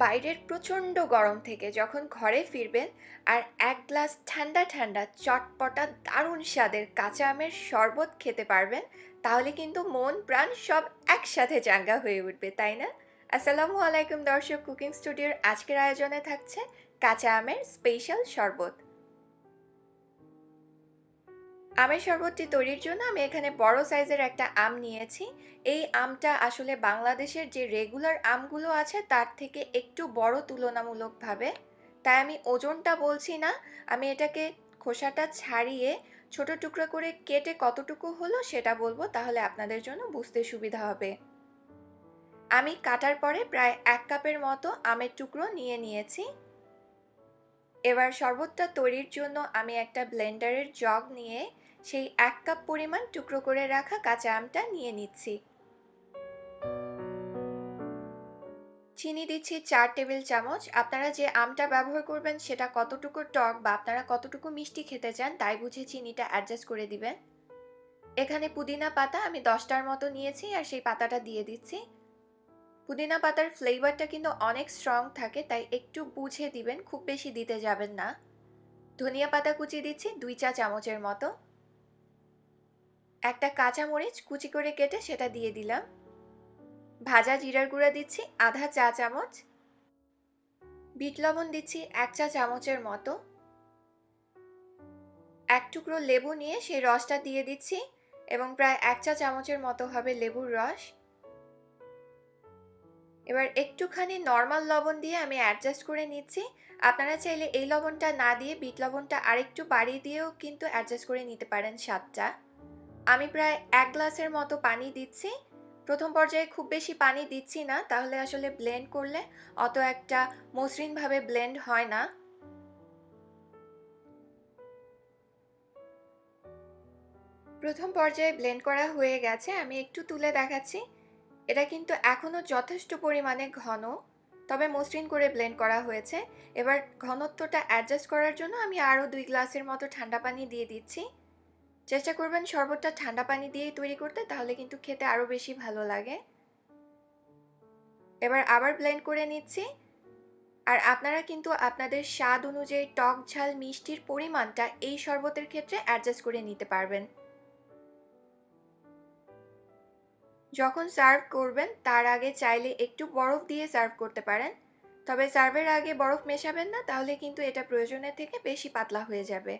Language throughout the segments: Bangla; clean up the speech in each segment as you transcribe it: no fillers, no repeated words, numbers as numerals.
বাইরের প্রচণ্ড গরম থেকে যখন ঘরে ফিরবেন আর এক গ্লাস ঠান্ডা ঠান্ডা চটপটা দারুণ স্বাদের কাঁচা আমের শরবত খেতে পারবেন, তাহলে কিন্তু মন প্রাণ সব একসাথে চাঙ্গা হয়ে উঠবে, তাই না? আসসালামু আলাইকুম দর্শক, কুকিং স্টুডিওর আজকের আয়োজনে থাকছে কাঁচা আমের স্পেশাল শরবত। আমের শরবতটি তৈরির জন্য আমি এখানে বড় সাইজের একটা আম নিয়েছি। এই আমটা আসলে বাংলাদেশের যে রেগুলার আমগুলো আছে তার থেকে একটু বড় তুলনামূলকভাবে, তাই আমি ওজনটা বলছি না, আমি এটাকে খোসাটা ছাড়িয়ে ছোট টুকরো করে কেটে কতটুকু হলো সেটা বলবো, তাহলে আপনাদের জন্য বুঝতে সুবিধা হবে। আমি কাটার পরে প্রায় 1 কাপের মতো আমের টুকরো নিয়ে নিয়েছি। এবার শরবতটা তৈরির জন্য আমি একটা ব্লেন্ডারের জগ নিয়ে সেই 1 কাপ পরিমাণ টুকরো করে রাখা কাঁচা আমটা নিয়ে নিচ্ছি। চিনি দিচ্ছি 4 টেবিল চামচ। আপনারা যে আমটা ব্যবহার করবেন সেটা কতটুকু টক বা আপনারা কতটুকু মিষ্টি খেতে চান তাই বুঝে চিনিটা অ্যাডজাস্ট করে দিবেন। এখানে পুদিনা পাতা আমি 10টার মতো নিয়েছি আর সেই পাতাটা দিয়ে দিচ্ছি। পুদিনা পাতার ফ্লেভারটা কিন্তু অনেক স্ট্রং থাকে, তাই একটু বুঝে দিবেন, খুব বেশি দিতে যাবেন না। ধনিয়া পাতা কুচি দিচ্ছি 2 চা চামচের মতো। একটা কাঁচা মরিচ কুচি করে কেটে সেটা দিয়ে দিলাম। ভাজা জিরার গুঁড়া দিচ্ছি আধা চা চামচ। বিট লবণ দিচ্ছি 1 চা চামচের মতো। এক টুকরো লেবু নিয়ে সেই রসটা দিয়ে দিচ্ছি এবং প্রায় 1 চা চামচের মতো হবে লেবুর রস। এবার একটুখানি নর্মাল লবণ দিয়ে আমি অ্যাডজাস্ট করে নিচ্ছি। আপনারা চাইলে এই লবণটা না দিয়ে বিট লবণটা আরেকটু বাড়িয়ে দিয়েও কিন্তু অ্যাডজাস্ট করে নিতে পারেন স্বাদটা। আমি প্রায় 1 গ্লাসের মতো পানি দিচ্ছি। প্রথম পর্যায়ে খুব বেশি পানি দিচ্ছি না, তাহলে আসলে ব্লেন্ড করলে অত একটা মসৃণভাবে ব্লেন্ড হয় না। প্রথম পর্যায়ে ব্লেন্ড করা হয়ে গেছে, আমি একটু তুলে দেখাচ্ছি। এটা কিন্তু এখনও যথেষ্ট পরিমাণে ঘন, তবে মসৃণ করে ব্লেন্ড করা হয়েছে। এবার ঘনত্বটা অ্যাডজাস্ট করার জন্য আমি আরও 2 গ্লাসের মতো ঠান্ডা পানি দিয়ে দিচ্ছি। চেষ্টা করবেন শরবতটা ঠান্ডা পানি দিয়েই তৈরি করতে, তাহলে কিন্তু খেতে আরও বেশি ভালো লাগে। এবার আবার ব্লেন্ড করে নিচ্ছি। আর আপনারা কিন্তু আপনাদের স্বাদ অনুযায়ী টক ঝাল মিষ্টির পরিমাণটা এই শরবতের ক্ষেত্রে অ্যাডজাস্ট করে নিতে পারবেন। যখন সার্ভ করবেন তার আগে চাইলে একটু বরফ দিয়ে সার্ভ করতে পারেন, তবে সার্ভের আগে বরফ মেশাবেন না, তাহলে কিন্তু এটা প্রয়োজনের থেকে বেশি পাতলা হয়ে যাবে।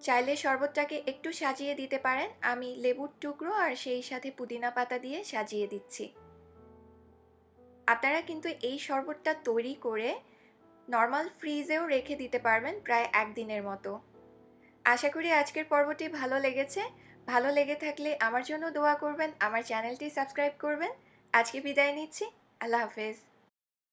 চাইলে শরবতটাকে একটু সাজিয়ে দিতে পারেন, আমি লেবুর টুকরো আর সেই সাথে পুদিনা পাতা দিয়ে সাজিয়ে দিচ্ছি। আপনারা কিন্তু এই শরবতটা তৈরি করে নর্মাল ফ্রিজেও রেখে দিতে পারবেন প্রায় 1 দিনের মতো। আশা করি আজকের পর্বটি ভালো লেগেছে। ভালো লেগে থাকলে আমার জন্য দোয়া করবেন, আমার চ্যানেলটি সাবস্ক্রাইব করবেন। আজকে বিদায় নিচ্ছি। আল্লাহ হাফেজ।